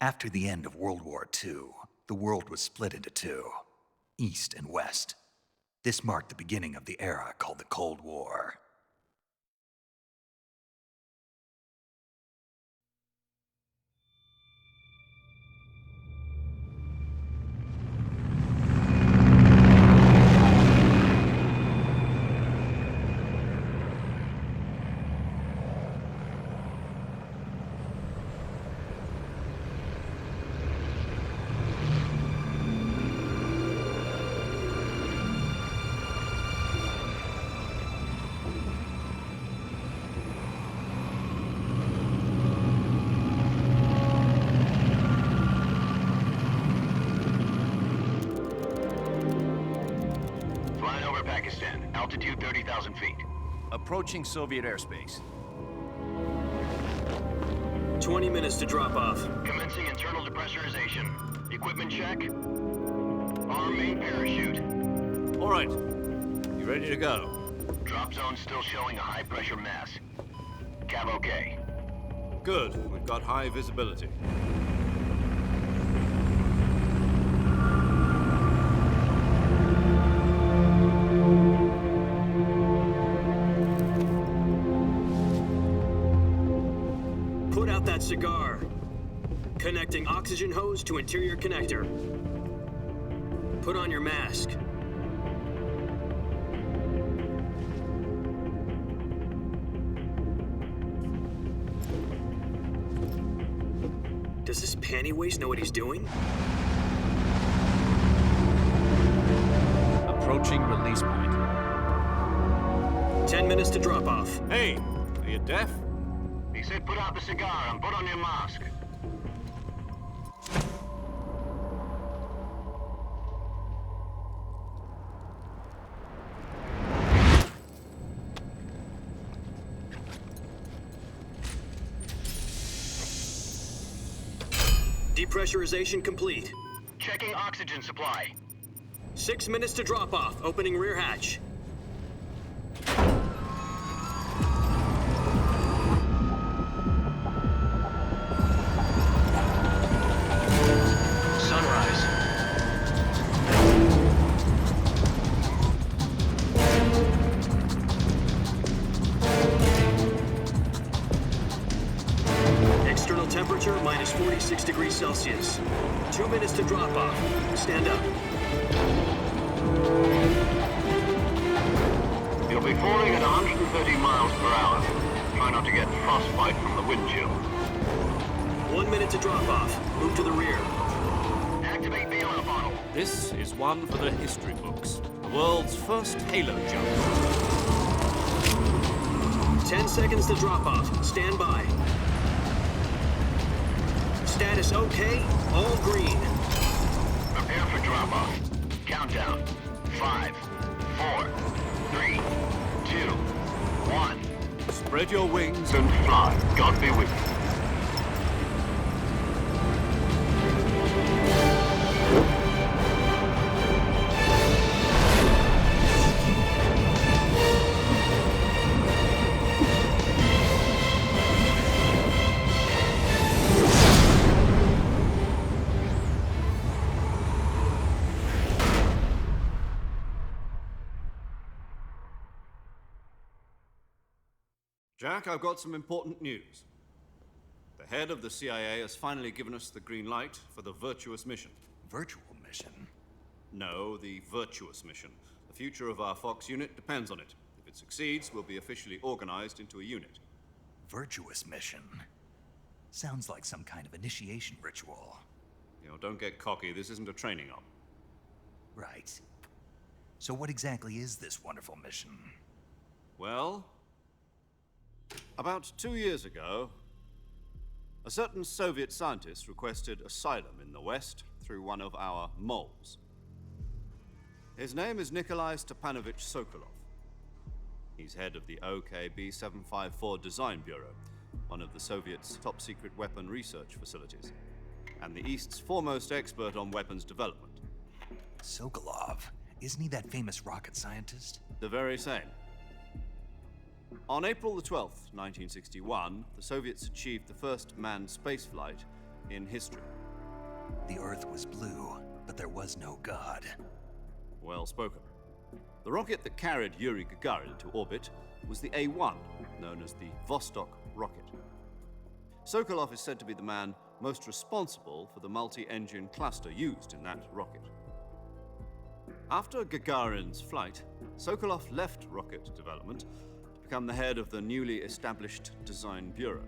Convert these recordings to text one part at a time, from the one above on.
After the end of World War II, the world was split into two, East and West. This marked the beginning of the era called the Cold War. Altitude 30,000 feet. Approaching Soviet airspace. 20 minutes to drop off. Commencing internal depressurization. Equipment check. Arm main parachute. All right. You ready to go? Drop zone still showing a high pressure mass. Cav okay. Good. We've got high visibility. Put out that cigar. Connecting oxygen hose to interior connector. Put on your mask. Does this pantywaist know what he's doing? Approaching release point. 10 minutes to drop off. Hey, are you deaf? He said put out the cigar and put on your mask. Depressurization complete. Checking oxygen supply. 6 minutes to drop off. Opening rear hatch. Sunrise. External temperature minus 46 degrees Celsius. 2 minutes to drop off. Stand up. You'll be falling at 130 miles per hour. Try not to get frostbite from the wind chill. 1 minute to drop off. Move to the rear. Activate bailout bottle. This is one for the history books. The world's first halo jump. 10 seconds to drop off. Stand by. Status okay. All green. Prepare for drop-off. Countdown. 5, 4, 3, 2, 1. Spread your wings And fly. God be with you. Jack, I've got some important news. The head of the CIA has finally given us the green light for the virtuous mission. Virtual mission? No, the virtuous mission. The future of our Fox unit depends on it. If it succeeds, we'll be officially organized into a unit. Virtuous mission? Sounds like some kind of initiation ritual. You know, don't get cocky. This isn't a training op. Right. So what exactly is this wonderful mission? Well, about 2 years ago, a certain Soviet scientist requested asylum in the West through one of our moles. His name is Nikolai Stepanovich Sokolov. He's head of the OKB-754 Design Bureau, one of the Soviets' top-secret weapon research facilities, and the East's foremost expert on weapons development. Sokolov? Isn't he that famous rocket scientist? The very same. On April the 12th, 1961, the Soviets achieved the first manned spaceflight in history. The Earth was blue, but there was no God. Well spoken. The rocket that carried Yuri Gagarin into orbit was the A1, known as the Vostok rocket. Sokolov is said to be the man most responsible for the multi-engine cluster used in that rocket. After Gagarin's flight, Sokolov left rocket development to become the head of the newly established Design Bureau.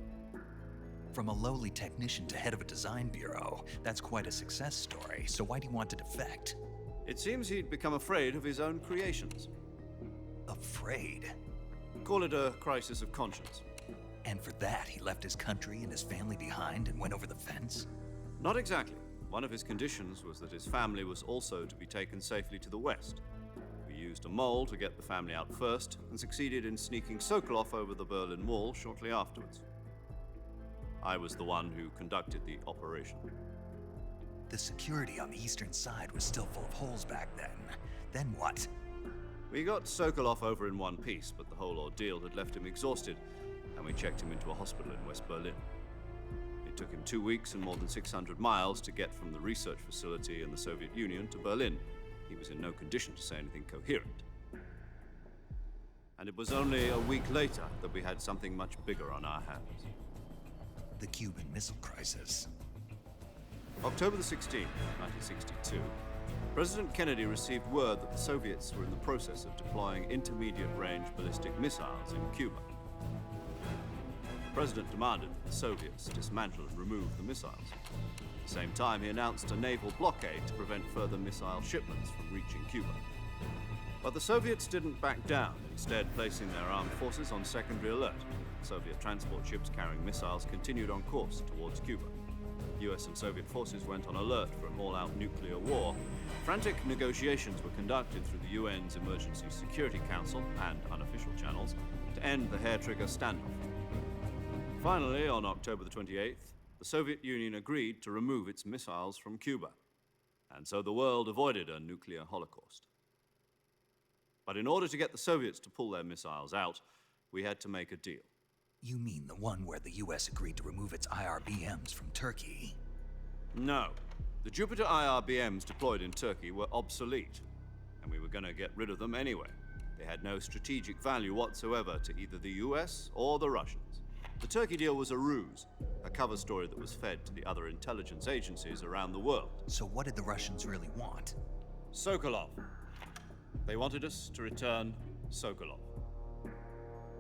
From a lowly technician to head of a design bureau, that's quite a success story, so why do you want to defect? It seems he'd become afraid of his own creations. Afraid? Call it a crisis of conscience. And for that, he left his country and his family behind and went over the fence? Not exactly. One of his conditions was that his family was also to be taken safely to the west. We used a mole to get the family out first and succeeded in sneaking Sokolov over the Berlin Wall shortly afterwards. I was the one who conducted the operation. The security on the eastern side was still full of holes back then. Then what? We got Sokolov over in one piece, but the whole ordeal had left him exhausted, and we checked him into a hospital in West Berlin. It took him 2 weeks and more than 600 miles to get from the research facility in the Soviet Union to Berlin. He was in no condition to say anything coherent. And it was only a week later that we had something much bigger on our hands. The Cuban Missile Crisis. October the 16th, 1962, President Kennedy received word that the Soviets were in the process of deploying intermediate-range ballistic missiles in Cuba. The President demanded that the Soviets dismantle and remove the missiles. At the same time, he announced a naval blockade to prevent further missile shipments from reaching Cuba. But the Soviets didn't back down, instead placing their armed forces on secondary alert. Soviet transport ships carrying missiles continued on course towards Cuba. US and Soviet forces went on alert for an all-out nuclear war. Frantic negotiations were conducted through the UN's Emergency Security Council and unofficial channels to end the hair-trigger standoff. Finally, on October the 28th, the Soviet Union agreed to remove its missiles from Cuba, and so the world avoided a nuclear holocaust. But in order to get the Soviets to pull their missiles out, we had to make a deal. You mean the one where the US agreed to remove its IRBMs from Turkey? No. The Jupiter IRBMs deployed in Turkey were obsolete, and we were going to get rid of them anyway. They had no strategic value whatsoever to either the US or the Russians. The Turkey deal was a ruse, a cover story that was fed to the other intelligence agencies around the world. So what did the Russians really want? Sokolov. They wanted us to return Sokolov.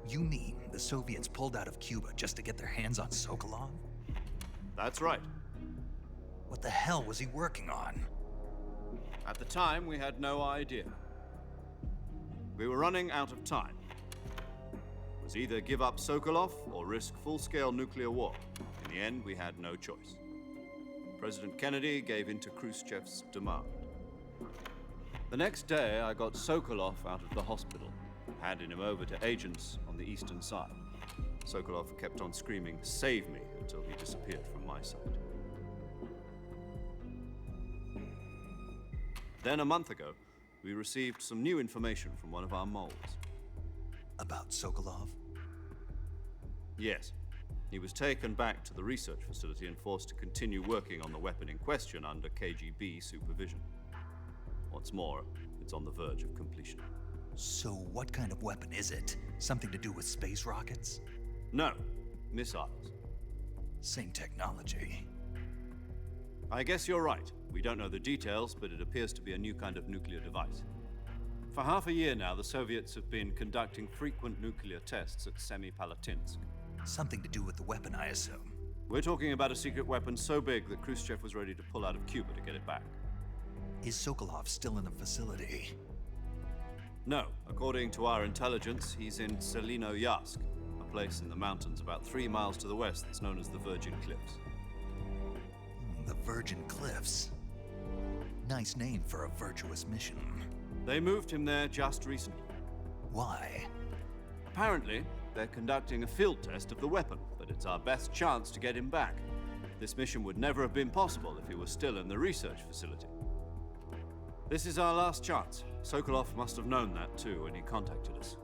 You mean the Soviets pulled out of Cuba just to get their hands on Sokolov? That's right. What the hell was he working on? At the time, we had no idea. We were running out of time. It was either give up Sokolov or risk full-scale nuclear war. In the end, we had no choice. President Kennedy gave in to Khrushchev's demand. The next day, I got Sokolov out of the hospital, handing him over to agents on the eastern side. Sokolov kept on screaming, "Save me," until he disappeared from my sight. Then a month ago, we received some new information from one of our moles. About Sokolov? Yes. He was taken back to the research facility and forced to continue working on the weapon in question under KGB supervision. What's more, it's on the verge of completion. So what kind of weapon is it? Something to do with space rockets? No, missiles. Same technology. I guess you're right. We don't know the details, but it appears to be a new kind of nuclear device. For half a year now, the Soviets have been conducting frequent nuclear tests at Semipalatinsk. Something to do with the weapon, I assume. We're talking about a secret weapon so big that Khrushchev was ready to pull out of Cuba to get it back. Is Sokolov still in the facility? No. According to our intelligence, he's in Selino-Yarsk, a place in the mountains about 3 miles to the west that's known as the Virgin Cliffs. The Virgin Cliffs. Nice name for a virtuous mission. They moved him there just recently. Why? Apparently, they're conducting a field test of the weapon, but it's our best chance to get him back. This mission would never have been possible if he was still in the research facility. This is our last chance. Sokolov must have known that too when he contacted us.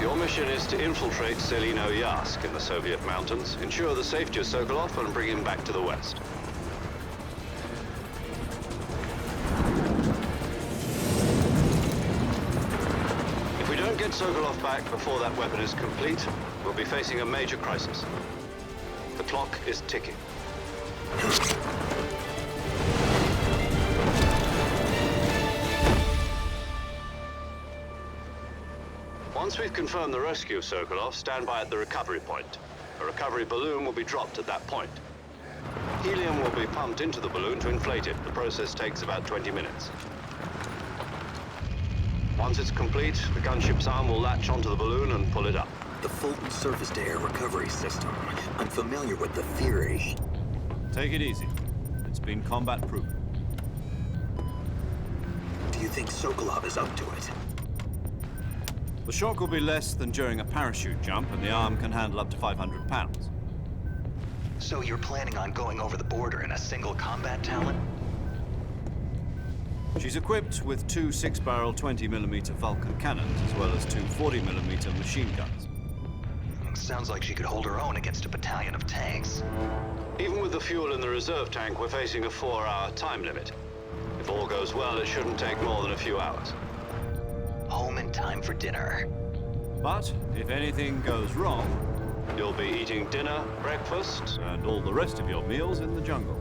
your mission is to infiltrate Selino Yask in the Soviet mountains, ensure the safety of Sokolov, and bring him back to the West. If we don't get Sokolov back before that weapon is complete, we'll be facing a major crisis. The clock is ticking. Once we've confirmed the rescue of Sokolov, stand by at the recovery point. A recovery balloon will be dropped at that point. Helium will be pumped into the balloon to inflate it. The process takes about 20 minutes. Once it's complete, the gunship's arm will latch onto the balloon and pull it up. The Fulton surface-to-air recovery system. I'm familiar with the theory. Take it easy. It's been combat-proven. Do you think Sokolov is up to it? The shock will be less than during a parachute jump, and the arm can handle up to 500 pounds. So you're planning on going over the border in a single combat talent? She's equipped with two 6-barrel 20mm Vulcan cannons, as well as two 40mm machine guns. Sounds like she could hold her own against a battalion of tanks. Even with the fuel in the reserve tank, we're facing a 4-hour time limit. If all goes well, it shouldn't take more than a few hours. Home in time for dinner. But if anything goes wrong, you'll be eating dinner, breakfast, and all the rest of your meals in the jungle.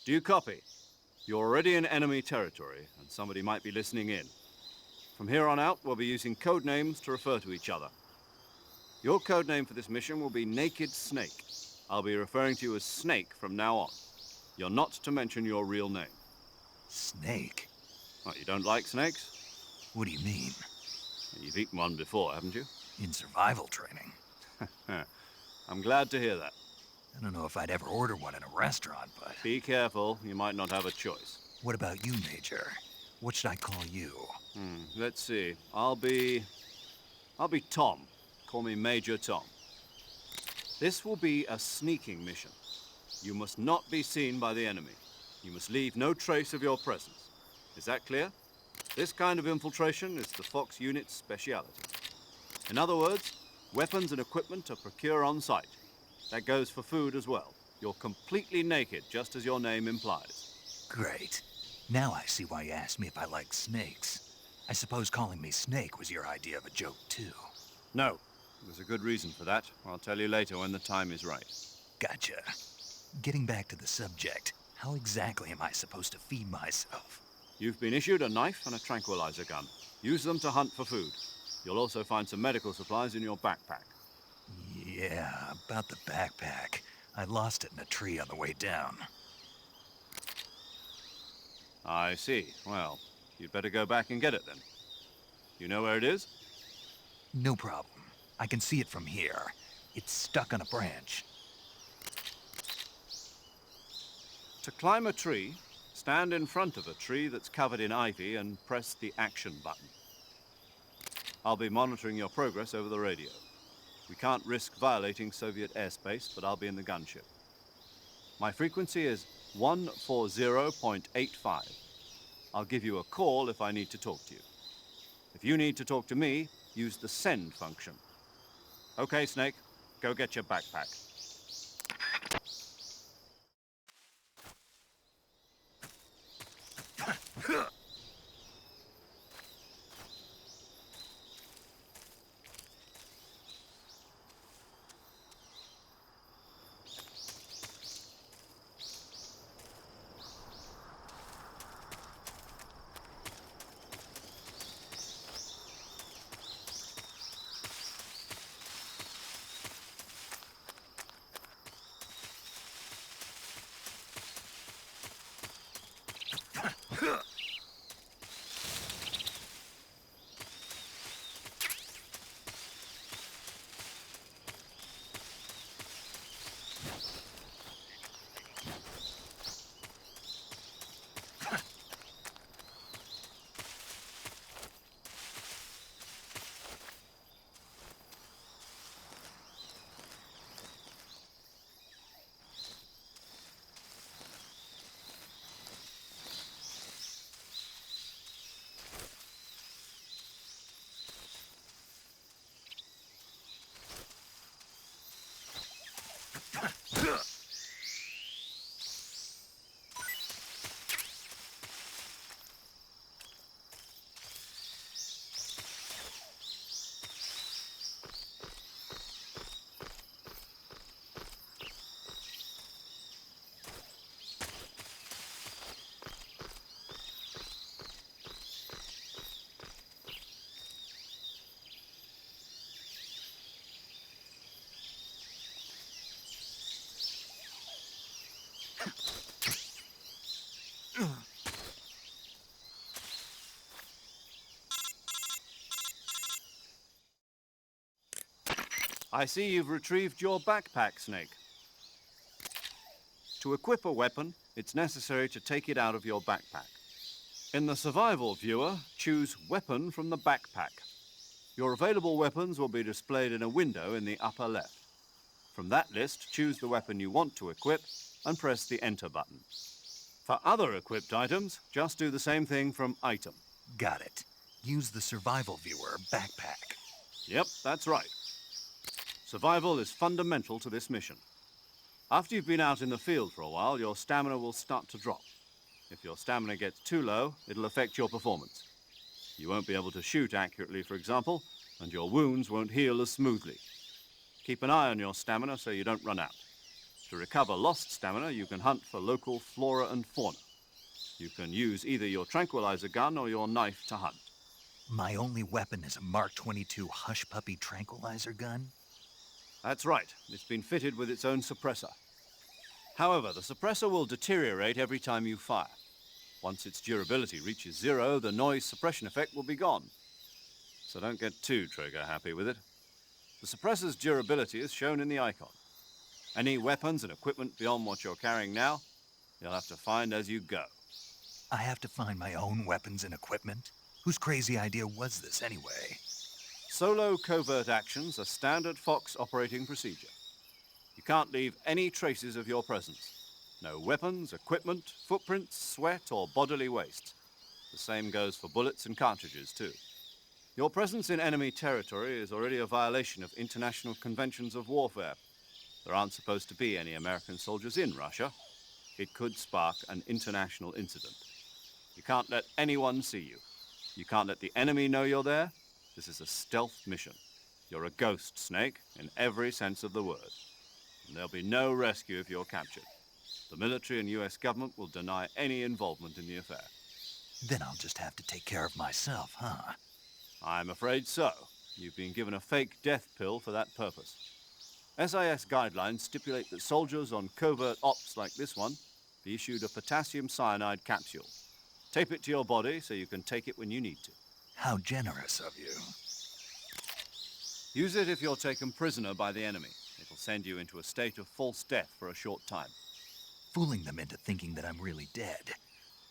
Do you copy? You're already in enemy territory, and somebody might be listening in. From here on out, we'll be using code names to refer to each other. Your code name for this mission will be Naked Snake. I'll be referring to you as Snake from now on. You're not to mention your real name. Snake? What, you don't like snakes? What do you mean? You've eaten one before, haven't you? In survival training. I'm glad to hear that. I don't know if I'd ever order one in a restaurant, but... Be careful, you might not have a choice. What about you, Major? What should I call you? Let's see. I'll be Tom. Call me Major Tom. This will be a sneaking mission. You must not be seen by the enemy. You must leave no trace of your presence. Is that clear? This kind of infiltration is the Fox unit's speciality. In other words, weapons and equipment are procured on site. That goes for food as well. You're completely naked, just as your name implies. Great. Now I see why you asked me if I like snakes. I suppose calling me Snake was your idea of a joke, too. No. There's a good reason for that. I'll tell you later when the time is right. Gotcha. Getting back to the subject, how exactly am I supposed to feed myself? You've been issued a knife and a tranquilizer gun. Use them to hunt for food. You'll also find some medical supplies in your backpack. Yeah, about the backpack. I lost it in a tree on the way down. I see. Well, you'd better go back and get it then. You know where it is? No problem. I can see it from here. It's stuck on a branch. To climb a tree, stand stand in front of a tree that's covered in ivy and press the action button. I'll be monitoring your progress over the radio. We can't risk violating Soviet airspace, but I'll be in the gunship. My frequency is 140.85. I'll give you a call if I need to talk to you. If you need to talk to me, use the send function. Okay, Snake, go get your backpack. I see you've retrieved your backpack, Snake. To equip a weapon, it's necessary to take it out of your backpack. In the survival viewer, choose Weapon from the backpack. Your available weapons will be displayed in a window in the upper left. From that list, choose the weapon you want to equip and press the Enter button. For other equipped items, just do the same thing from Item. Got it. Use the survival viewer backpack. Yep, that's right. Survival is fundamental to this mission. After you've been out in the field for a while, your stamina will start to drop. If your stamina gets too low, it'll affect your performance. You won't be able to shoot accurately, for example, and your wounds won't heal as smoothly. Keep an eye on your stamina so you don't run out. To recover lost stamina, you can hunt for local flora and fauna. You can use either your tranquilizer gun or your knife to hunt. My only weapon is a Mark 22 Hush Puppy tranquilizer gun? That's right. It's been fitted with its own suppressor. However, the suppressor will deteriorate every time you fire. Once its durability reaches 0, the noise suppression effect will be gone. So don't get too trigger happy with it. The suppressor's durability is shown in the icon. Any weapons and equipment beyond what you're carrying now, you'll have to find as you go. I have to find my own weapons and equipment? Whose crazy idea was this anyway? Solo covert actions are standard Fox operating procedure. You can't leave any traces of your presence. No weapons, equipment, footprints, sweat, or bodily waste. The same goes for bullets and cartridges, too. Your presence in enemy territory is already a violation of international conventions of warfare. There aren't supposed to be any American soldiers in Russia. It could spark an international incident. You can't let anyone see you. You can't let the enemy know you're there. This is a stealth mission. You're a ghost, Snake, in every sense of the word. And there'll be no rescue if you're captured. The military and US government will deny any involvement in the affair. Then I'll just have to take care of myself, huh? I'm afraid so. You've been given a fake death pill for that purpose. SIS guidelines stipulate that soldiers on covert ops like this one be issued a potassium cyanide capsule. Tape it to your body so you can take it when you need to. How generous of you. Use it if you're taken prisoner by the enemy. It'll send you into a state of false death for a short time. Fooling them into thinking that I'm really dead.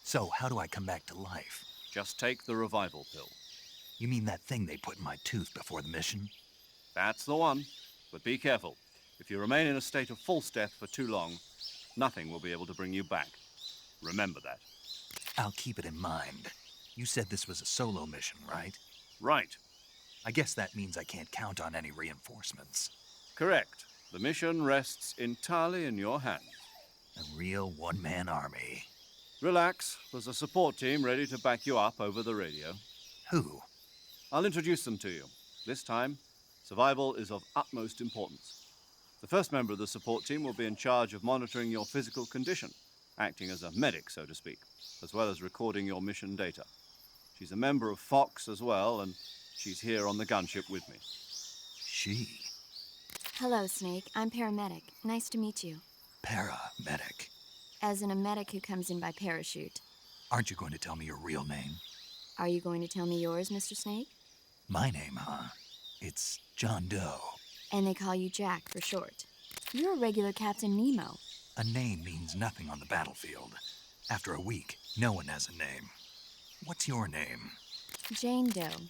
So, how do I come back to life? Just take the revival pill. You mean that thing they put in my tooth before the mission? That's the one. But be careful. If you remain in a state of false death for too long, nothing will be able to bring you back. Remember that. I'll keep it in mind. You said this was a solo mission, right? Right. I guess that means I can't count on any reinforcements. Correct. The mission rests entirely in your hands. A real one-man army. Relax. There's a support team ready to back you up over the radio. Who? I'll introduce them to you. This time, survival is of utmost importance. The first member of the support team will be in charge of monitoring your physical condition, acting as a medic, so to speak, as well as recording your mission data. She's a member of Fox as well, and she's here on the gunship with me. She? Hello, Snake. I'm paramedic. Nice to meet you. Paramedic. As in a medic who comes in by parachute. Aren't you going to tell me your real name? Are you going to tell me yours, Mr. Snake? My name, huh? It's John Doe. And they call you Jack for short. You're a regular Captain Nemo. A name means nothing on the battlefield. After a week, no one has a name. What's your name? Jane Doe.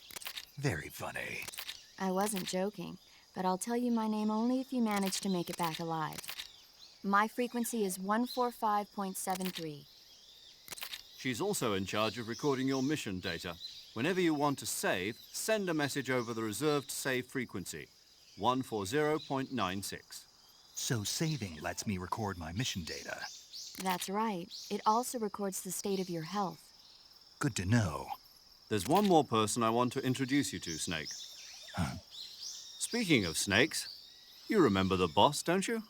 Very funny. I wasn't joking, but I'll tell you my name only if you manage to make it back alive. My frequency is 145.73. She's also in charge of recording your mission data. Whenever you want to save, send a message over the reserved save frequency, 140.96. So saving lets me record my mission data. That's right. It also records the state of your health. Good to know. There's one more person I want to introduce you to, Snake. Huh? Speaking of snakes, you remember the boss, don't you?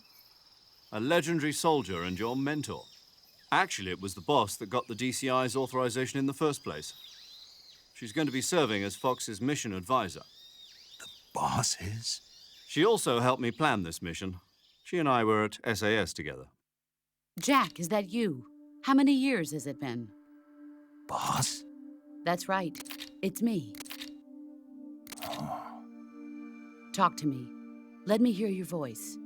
A legendary soldier and your mentor. Actually, it was the boss that got the DCI's authorization in the first place. She's going to be serving as Fox's mission advisor. The boss is? She also helped me plan this mission. She and I were at SAS together. Jack, is that you? How many years has it been? Boss? That's right. It's me. Oh. Talk to me. Let me hear your voice.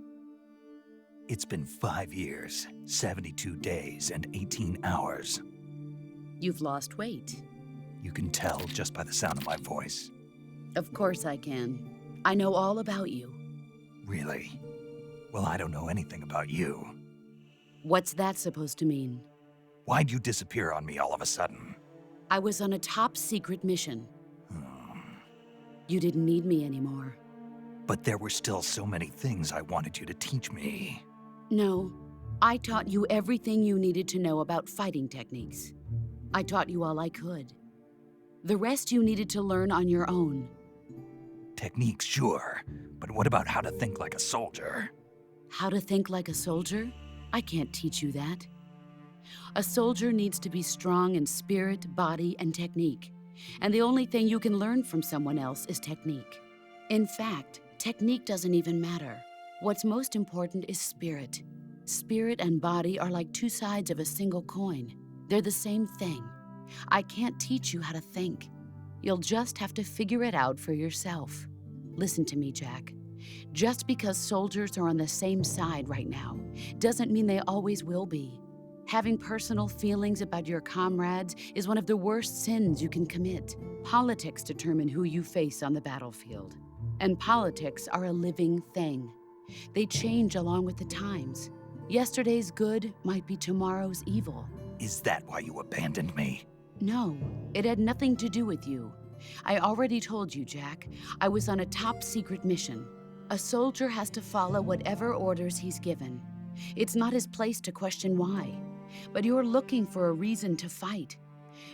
It's been 5 years, 72 days, and 18 hours. You've lost weight. You can tell just by the sound of my voice. Of course I can. I know all about you. Really? Well, I don't know anything about you. What's that supposed to mean? Why'd you disappear on me all of a sudden? I was on a top-secret mission. You didn't need me anymore. But there were still so many things I wanted you to teach me. No, I taught you everything you needed to know about fighting techniques. I taught you all I could. The rest you needed to learn on your own. Techniques, sure. But what about how to think like a soldier? How to think like a soldier? I can't teach you that. A soldier needs to be strong in spirit, body, and technique. And the only thing you can learn from someone else is technique. In fact, technique doesn't even matter. What's most important is spirit. Spirit and body are like two sides of a single coin. They're the same thing. I can't teach you how to think. You'll just have to figure it out for yourself. Listen to me, Jack. Just because soldiers are on the same side right now doesn't mean they always will be. Having personal feelings about your comrades is one of the worst sins you can commit. Politics determine who you face on the battlefield. And politics are a living thing. They change along with the times. Yesterday's good might be tomorrow's evil. Is that why you abandoned me? No, it had nothing to do with you. I already told you, Jack. I was on a top-secret mission. A soldier has to follow whatever orders he's given. It's not his place to question why. But you're looking for a reason to fight.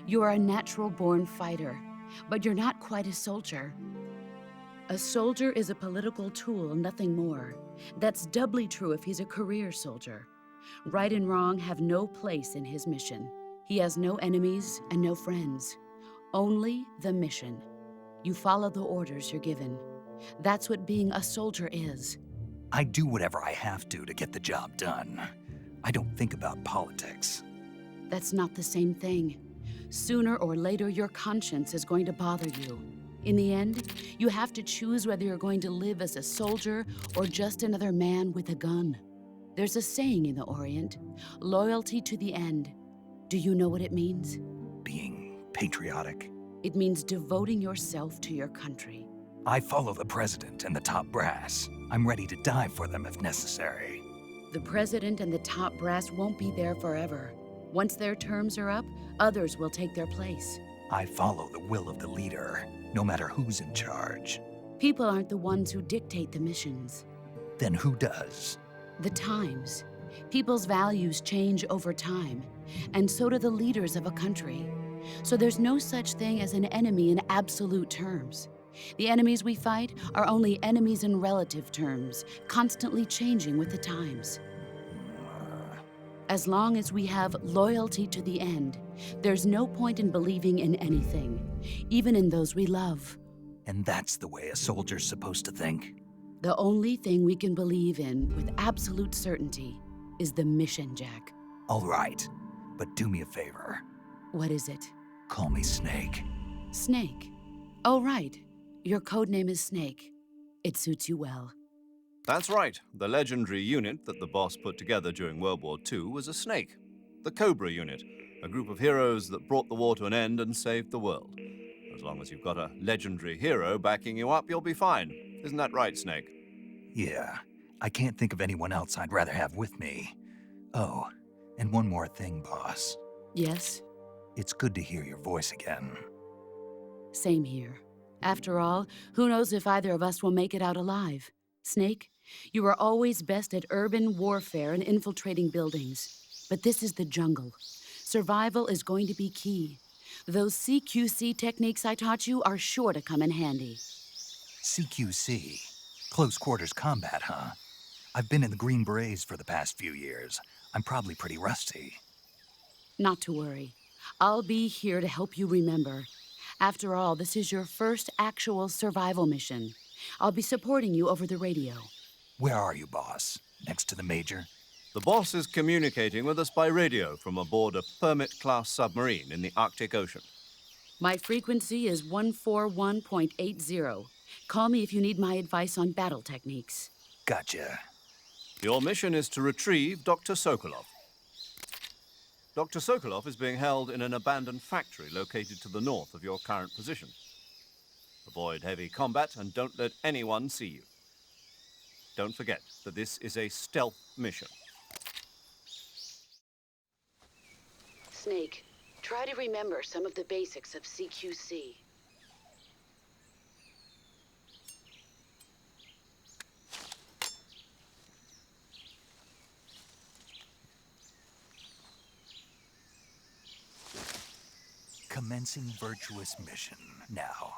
You're a natural-born fighter, but you're not quite a soldier. A soldier is a political tool, nothing more. That's doubly true if he's a career soldier. Right and wrong have no place in his mission. He has no enemies and no friends. Only the mission. You follow the orders you're given. That's what being a soldier is. I do whatever I have to get the job done. I don't think about politics. That's not the same thing. Sooner or later, your conscience is going to bother you. In the end, you have to choose whether you're going to live as a soldier or just another man with a gun. There's a saying in the Orient, loyalty to the end. Do you know what it means? Being patriotic. It means devoting yourself to your country. I follow the president and the top brass. I'm ready to die for them if necessary. The president and the top brass won't be there forever. Once their terms are up, others will take their place. I follow the will of the leader, no matter who's in charge. People aren't the ones who dictate the missions. Then who does? The times. People's values change over time, and so do the leaders of a country. So there's no such thing as an enemy in absolute terms. The enemies we fight are only enemies in relative terms, constantly changing with the times. As long as we have loyalty to the end, there's no point in believing in anything, even in those we love. And that's the way a soldier's supposed to think? The only thing we can believe in with absolute certainty is the mission, Jack. All right, but do me a favor. What is it? Call me Snake. Snake. Oh, right. Your code name is Snake. It suits you well. That's right. The legendary unit that the boss put together during World War II was a snake. The Cobra unit, a group of heroes that brought the war to an end and saved the world. As long as you've got a legendary hero backing you up, you'll be fine. Isn't that right, Snake? Yeah, I can't think of anyone else I'd rather have with me. Oh, and one more thing, boss. Yes? It's good to hear your voice again. Same here. After all, who knows if either of us will make it out alive? Snake, you are always best at urban warfare and infiltrating buildings. But this is the jungle. Survival is going to be key. Those CQC techniques I taught you are sure to come in handy. CQC? Close quarters combat, huh? I've been in the Green Berets for the past few years. I'm probably pretty rusty. Not to worry. I'll be here to help you remember. After all, this is your first actual survival mission. I'll be supporting you over the radio. Where are you, boss? Next to the Major? The boss is communicating with us by radio from aboard a Permit-class submarine in the Arctic Ocean. My frequency is 141.80. Call me if you need my advice on battle techniques. Gotcha. Your mission is to retrieve Dr. Sokolov. Dr. Sokolov is being held in an abandoned factory located to the north of your current position. Avoid heavy combat and don't let anyone see you. Don't forget that this is a stealth mission. Snake, try to remember some of the basics of CQC. Commencing virtuous mission now.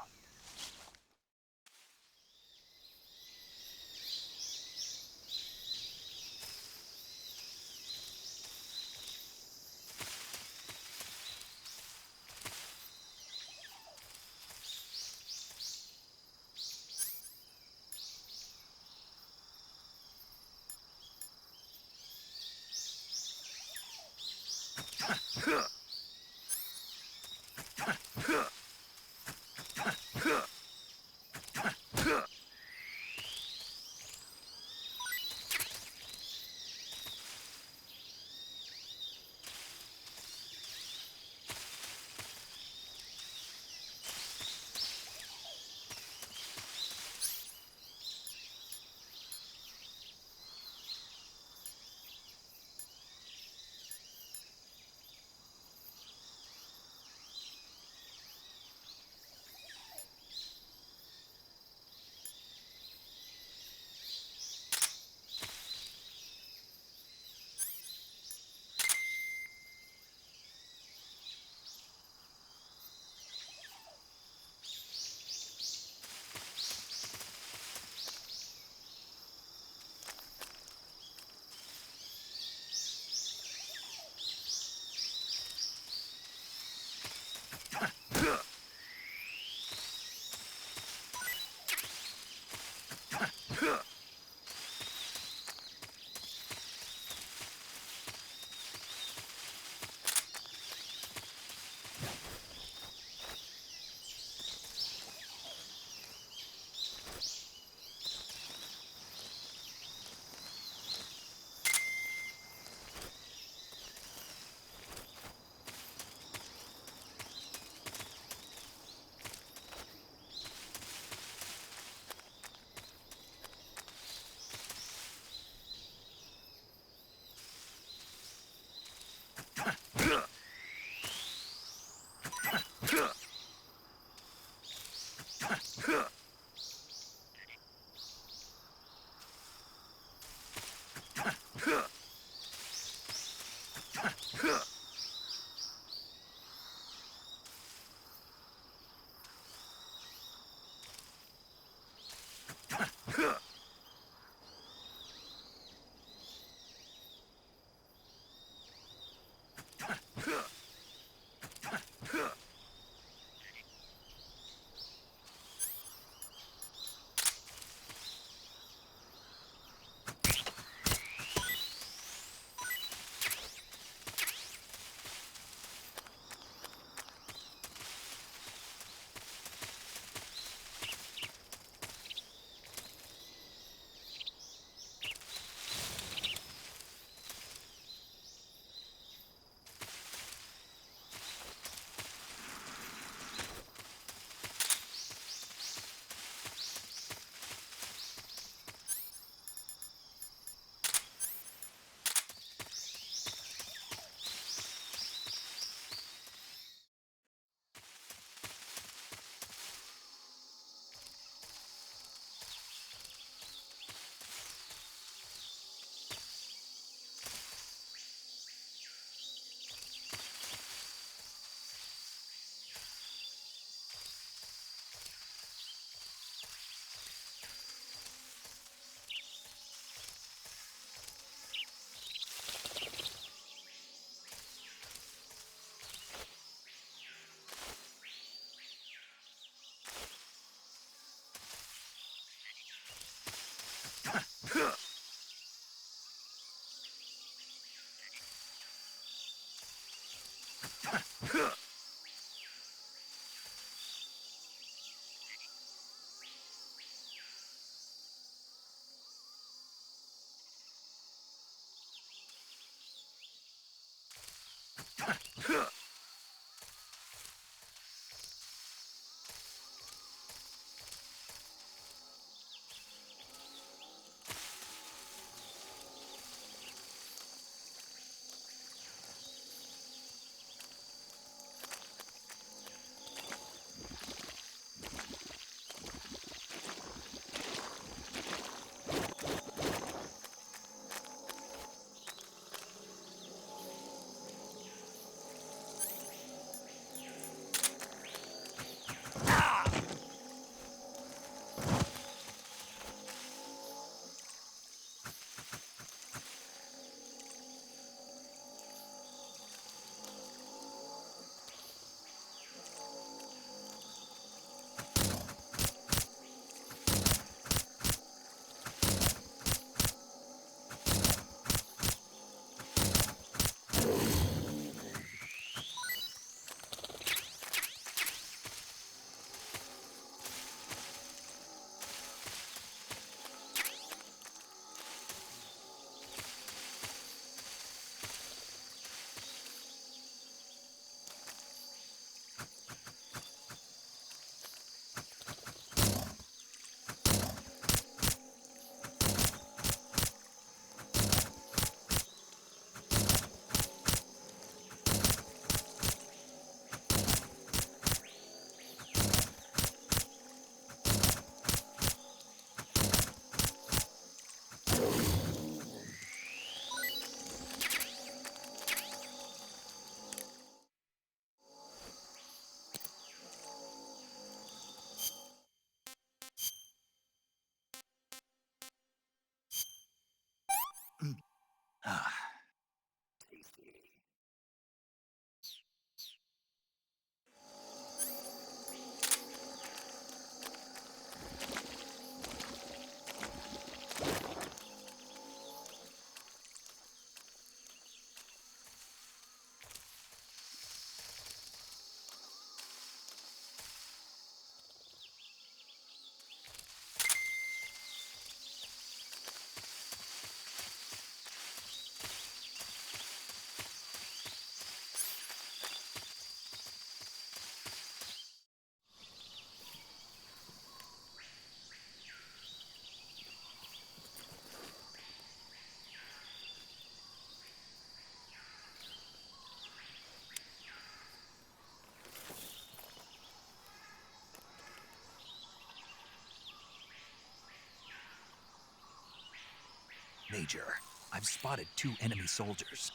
Major, I've spotted 2 enemy soldiers.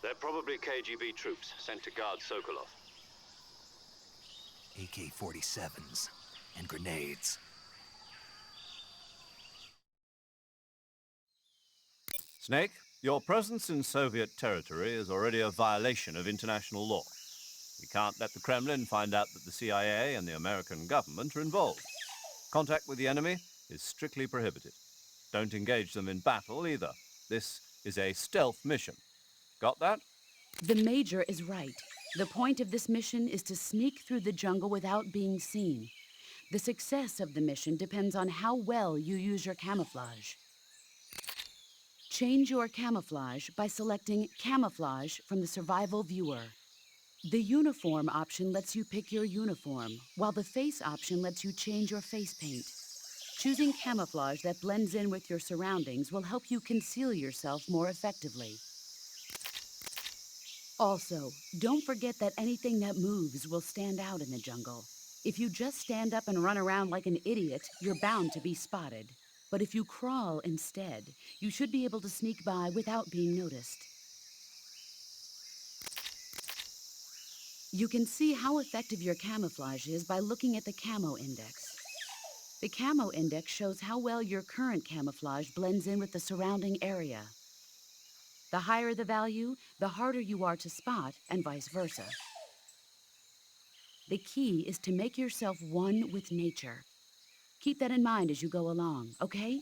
They're probably KGB troops sent to guard Sokolov. AK-47s and grenades. Snake, your presence in Soviet territory is already a violation of international law. We can't let the Kremlin find out that the CIA and the American government are involved. Contact with the enemy is strictly prohibited. Don't engage them in battle either. This is a stealth mission. Got that? The Major is right. The point of this mission is to sneak through the jungle without being seen. The success of the mission depends on how well you use your camouflage. Change your camouflage by selecting Camouflage from the Survival Viewer. The Uniform option lets you pick your uniform, while the Face option lets you change your face paint. Choosing camouflage that blends in with your surroundings will help you conceal yourself more effectively. Also, don't forget that anything that moves will stand out in the jungle. If you just stand up and run around like an idiot, you're bound to be spotted. But if you crawl instead, you should be able to sneak by without being noticed. You can see how effective your camouflage is by looking at the Camo Index. The Camo Index shows how well your current camouflage blends in with the surrounding area. The higher the value, the harder you are to spot, and vice versa. The key is to make yourself one with nature. Keep that in mind as you go along, okay?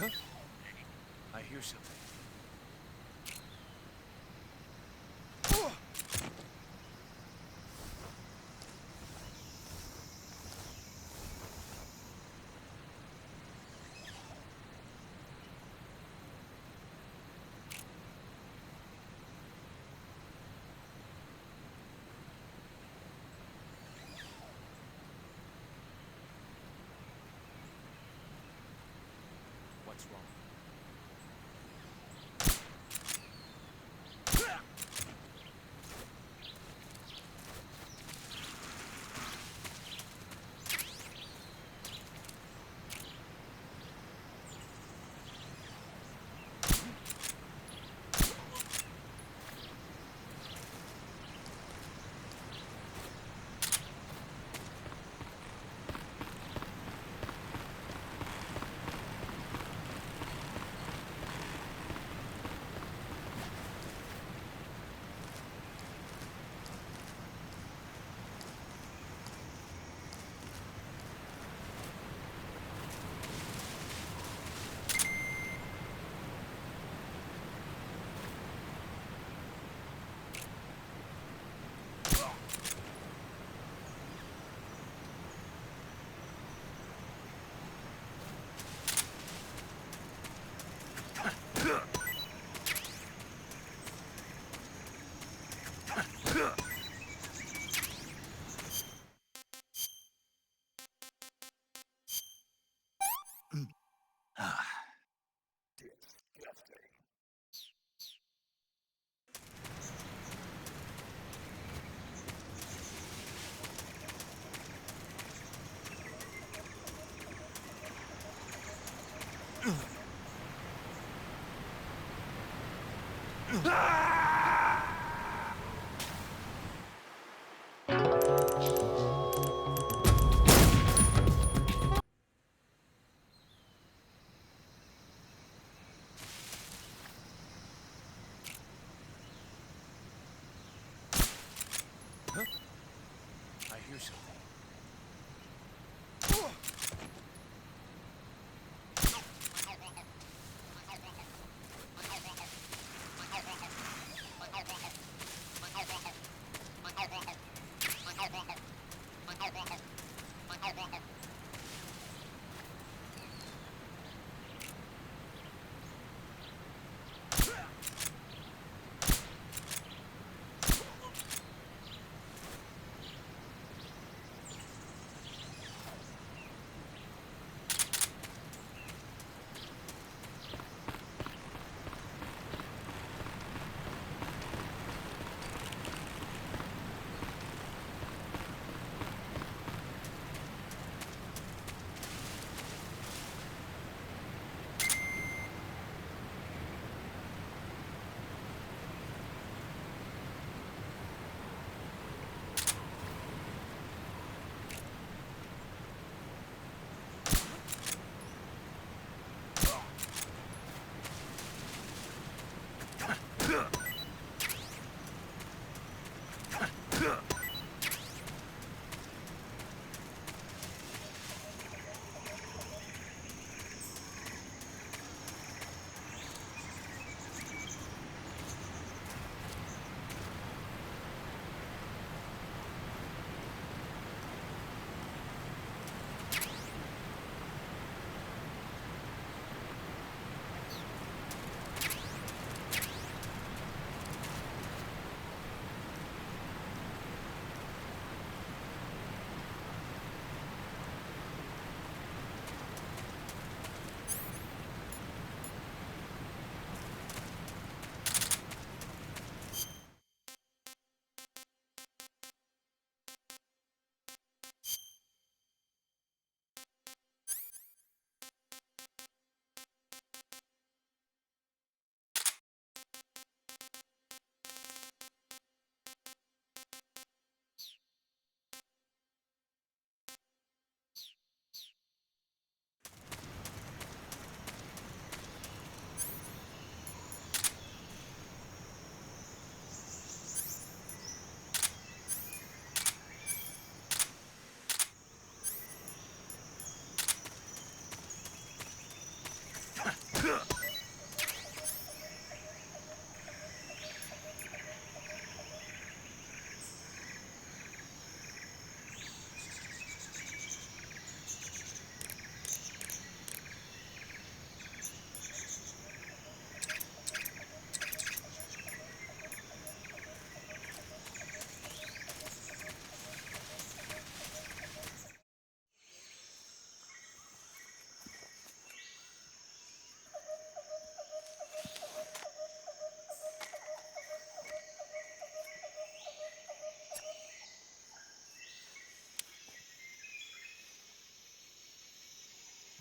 I hear something. What's wrong? Ah, I hear something.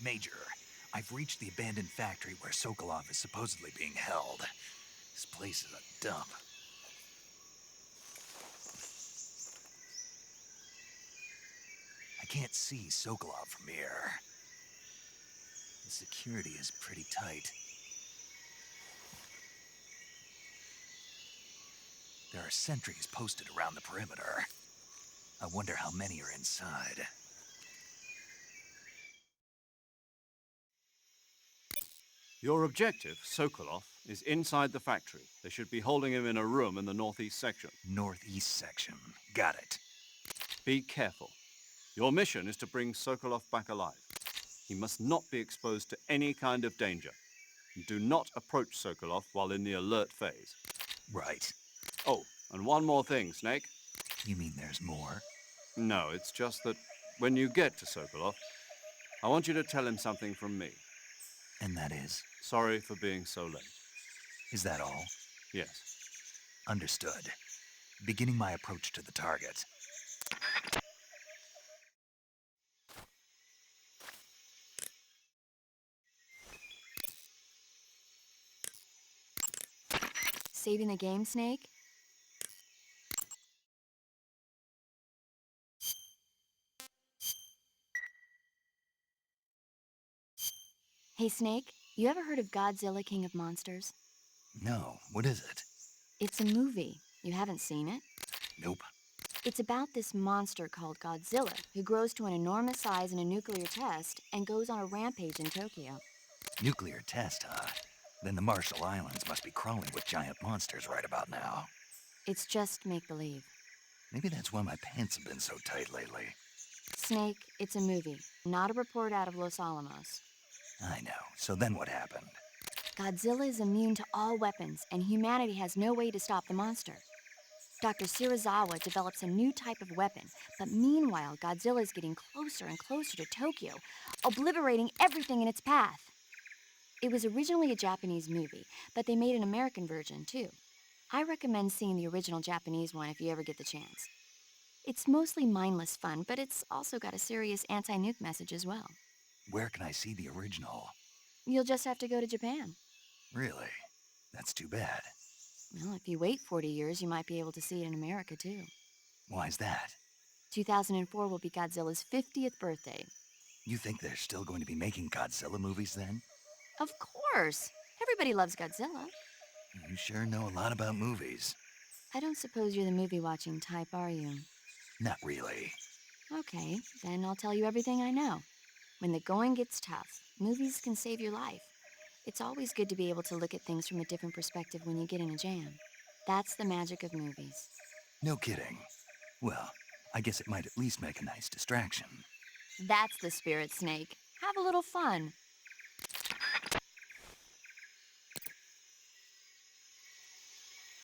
Major, I've reached the abandoned factory where Sokolov is supposedly being held. This place is a dump. I can't see Sokolov from here. The security is pretty tight. There are sentries posted around the perimeter. I wonder how many are inside. Your objective, Sokolov, is inside the factory. They should be holding him in a room in the northeast section. Northeast section. Got it. Be careful. Your mission is to bring Sokolov back alive. He must not be exposed to any kind of danger. Do not approach Sokolov while in the alert phase. Right. Oh, and one more thing, Snake. You mean there's more? No, it's just that when you get to Sokolov, I want you to tell him something from me. And that is? Sorry for being so late. Is that all? Yes. Understood. Beginning my approach to the target. Saving the game, Snake? Hey, Snake, you ever heard of Godzilla, King of Monsters? No, what is it? It's a movie. You haven't seen it? Nope. It's about this monster called Godzilla, who grows to an enormous size in a nuclear test and goes on a rampage in Tokyo. Nuclear test, huh? Then the Marshall Islands must be crawling with giant monsters right about now. It's just make-believe. Maybe that's why my pants have been so tight lately. Snake, it's a movie, not a report out of Los Alamos. I know. So then what happened? Godzilla is immune to all weapons, and humanity has no way to stop the monster. Dr. Shirazawa develops a new type of weapon, but meanwhile, Godzilla is getting closer and closer to Tokyo, obliterating everything in its path. It was originally a Japanese movie, but they made an American version, too. I recommend seeing the original Japanese one if you ever get the chance. It's mostly mindless fun, but it's also got a serious anti-nuke message as well. Where can I see the original? You'll just have to go to Japan. Really? That's too bad. Well, if you wait 40 years, you might be able to see it in America, too. Why's that? 2004 will be Godzilla's 50th birthday. You think they're still going to be making Godzilla movies then? Of course! Everybody loves Godzilla. You sure know a lot about movies. I don't suppose you're the movie-watching type, are you? Not really. Okay, then I'll tell you everything I know. When the going gets tough, movies can save your life. It's always good to be able to look at things from a different perspective when you get in a jam. That's the magic of movies. No kidding. Well, I guess it might at least make a nice distraction. That's the spirit, Snake. Have a little fun.